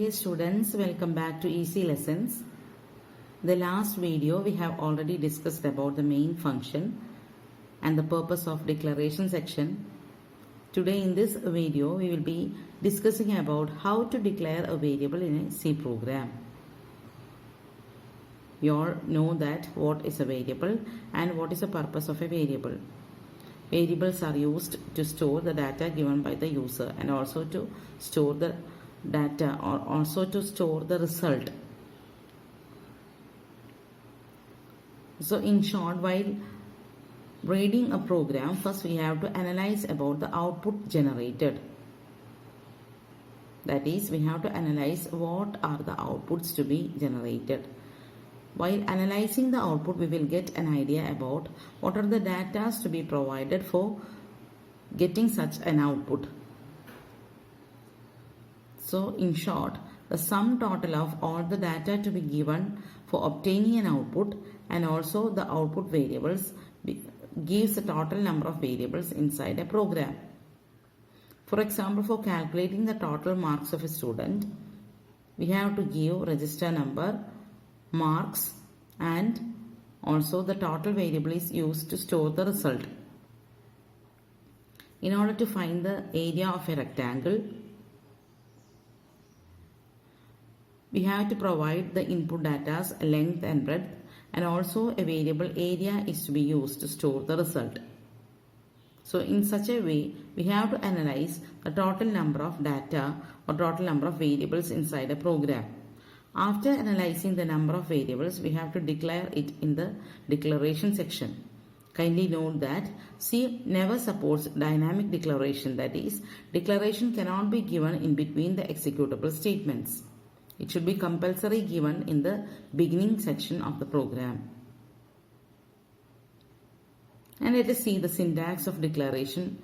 Dear students, welcome back to Easy Lessons. The last video we have already discussed about the main function and the purpose of declaration section. Today in this video we will be discussing about how to declare a variable in a C program. You all know that what is a variable and what is the purpose of a variable. Variables are used to store the data given by the user and also to store the data or also to store the result. So in short, while reading a program, first we have to analyze about the output generated. That is, we have to analyze what are the outputs to be generated. While analyzing the output, we will get an idea about what are the data to be provided for getting such an output. So in short, the sum total of all the data to be given for obtaining an output and also the output variables gives the total number of variables inside a program. For example, for calculating the total marks of a student, we have to give register number, marks, and also the total variable is used to store the result. In order to find the area of a rectangle, we have to provide the input data's length and breadth, and also a variable area is to be used to store the result. So in such a way, we have to analyze the total number of data or total number of variables inside a program. After analyzing the number of variables, we have to declare it in the declaration section. Kindly note that C never supports dynamic declaration, that is, declaration cannot be given in between the executable statements. It should be compulsory given in the beginning section of the program. And let us see the syntax of declaration.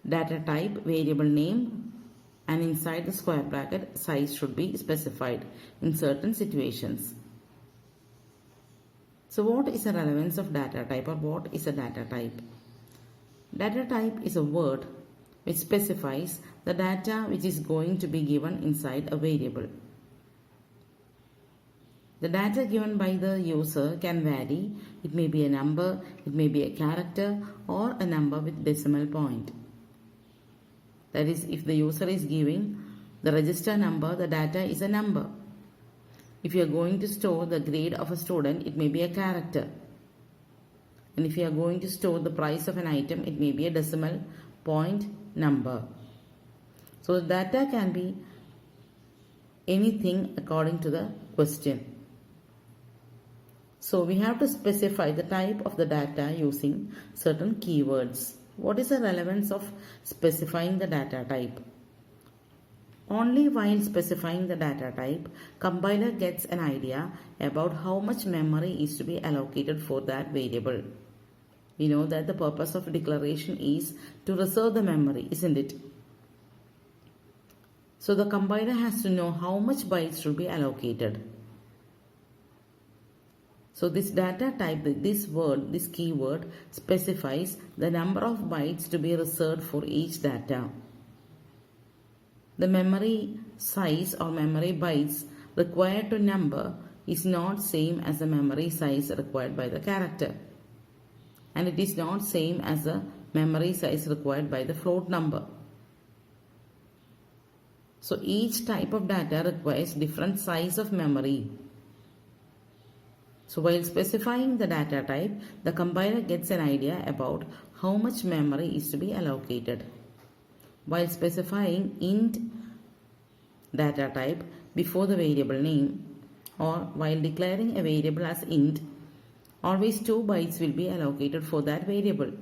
Data type, variable name, and inside the square bracket, size should be specified in certain situations. So what is the relevance of data type, or what is a data type? Data type is a word which specifies the data which is going to be given inside a variable. The data given by the user can vary. It may be a number, it may be a character, or a number with decimal point. That is, if the user is giving the register number, the data is a number. If you are going to store the grade of a student, it may be a character. And if you are going to store the price of an item, it may be a decimal point number. So the data can be anything according to the question. So we have to specify the type of the data using certain keywords. What is the relevance of specifying the data type? Only while specifying the data type, compiler gets an idea about how much memory is to be allocated for that variable. We know that the purpose of declaration is to reserve the memory, isn't it? So the compiler has to know how much bytes should be allocated. So this data type, this keyword specifies the number of bytes to be reserved for each data. The memory size or memory bytes required to number is not same as the memory size required by the character. And it is not same as the memory size required by the float number. So each type of data requires different size of memory. So while specifying the data type, the compiler gets an idea about how much memory is to be allocated. While specifying int data type before the variable name, or while declaring a variable as int, always 2 bytes will be allocated for that variable.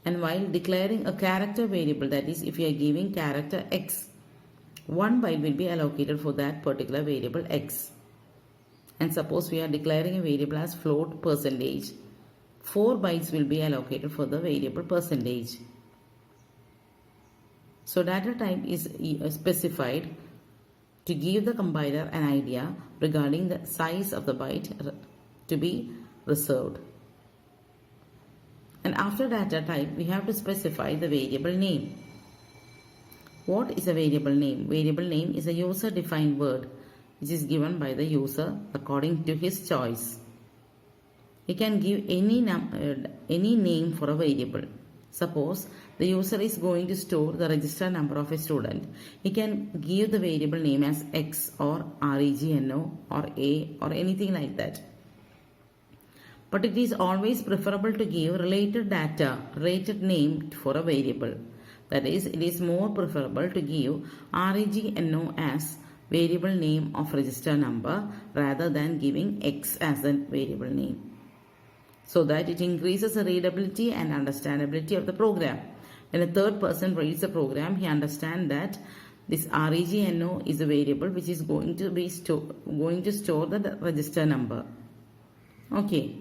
And while declaring a character variable, that is, if you are giving character x, 1 byte will be allocated for that particular variable x. And suppose we are declaring a variable as float percentage, 4 bytes will be allocated for the variable percentage. So data type is specified to give the compiler an idea regarding the size of the byte to be reserved. And after data type, we have to specify the variable name. What is a variable name? Variable name is a user-defined word which is given by the user according to his choice. He can give any name for a variable. Suppose the user is going to store the register number of a student. He can give the variable name as X or REGNO or A or anything like that. But it is always preferable to give related name for a variable. That is, it is more preferable to give REGNO as variable name of register number rather than giving X as a variable name, so that it increases the readability and understandability of the program. When a third person reads the program, he understands that this REGNO is a variable which is going to store the register number. Okay.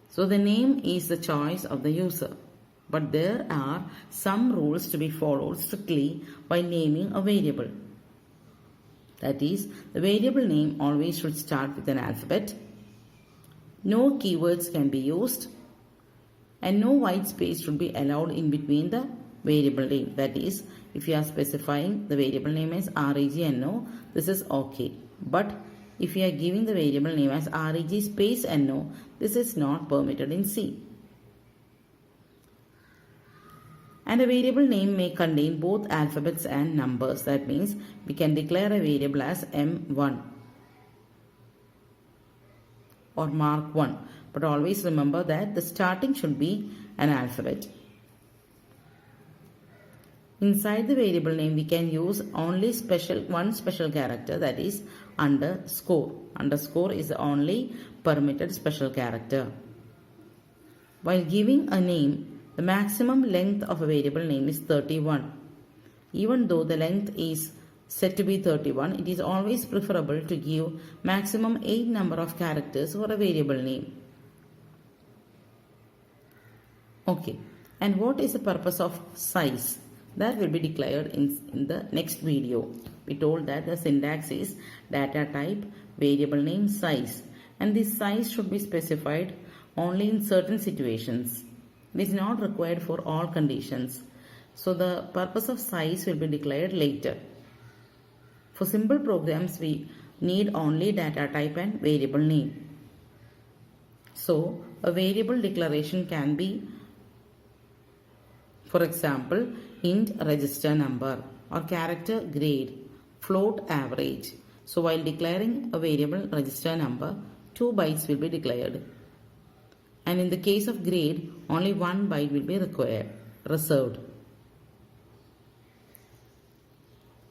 So the name is the choice of the user. But there are some rules to be followed strictly while naming a variable. That is, the variable name always should start with an alphabet. No keywords can be used. And no white space should be allowed in between the variable name. That is, if you are specifying the variable name as REGNO, this is okay. But if you are giving the variable name as REG space NO, this is not permitted in C. And a variable name may contain both alphabets and numbers. That means we can declare a variable as M1 or mark 1. But always remember that the starting should be an alphabet. Inside the variable name, we can use only one special character, that is underscore. Underscore is the only permitted special character. While giving a name, the maximum length of a variable name is 31. Even though the length is said to be 31, it is always preferable to give maximum 8 number of characters for a variable name. Okay, and what is the purpose of size? That will be declared in the next video. We told that the syntax is data type, variable name, size. And this size should be specified only in certain situations. It is not required for all conditions. So the purpose of size will be declared later. For simple programs, we need only data type and variable name. So a variable declaration can be, for example, int register number or character grade, float average. So while declaring a variable register number, 2 bytes will be declared. And in the case of grade, only 1 byte will be reserved.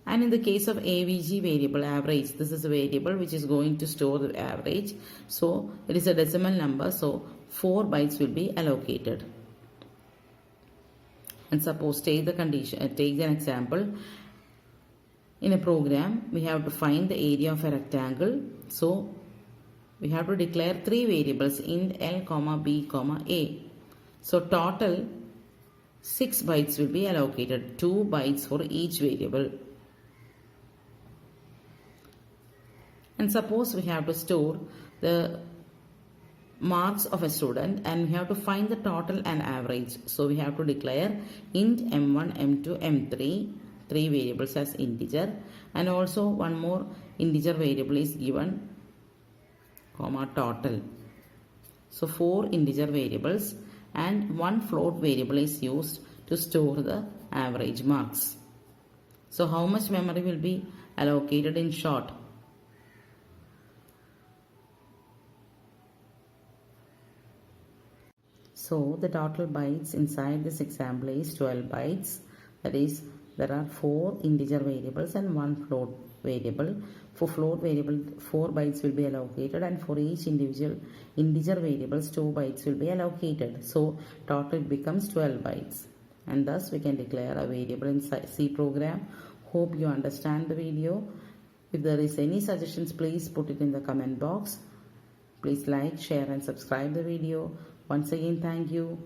And in the case of AVG variable average, this is a variable which is going to store the average. So it is a decimal number, so 4 bytes will be allocated. And suppose take an example. In a program, we have to find the area of a rectangle. So we have to declare 3 variables, int L, B, A. So total 6 bytes will be allocated, 2 bytes for each variable. And suppose we have to store the marks of a student and we have to find the total and average. So we have to declare int M1, M2, M3, 3 variables as integer, and also one more integer variable is given, total. So 4 integer variables and 1 float variable is used to store the average marks. So how much memory will be allocated in short? So the total bytes inside this example is 12 bytes. That is, there are 4 integer variables and 1 float variable. For float variable, 4 bytes will be allocated, and for each individual integer variables, 2 bytes will be allocated. So total becomes 12 bytes. And thus we can declare a variable in C program. Hope you understand the video. If there is any suggestions, please put it in the comment box. Please like, share and subscribe the video. Once again, thank you.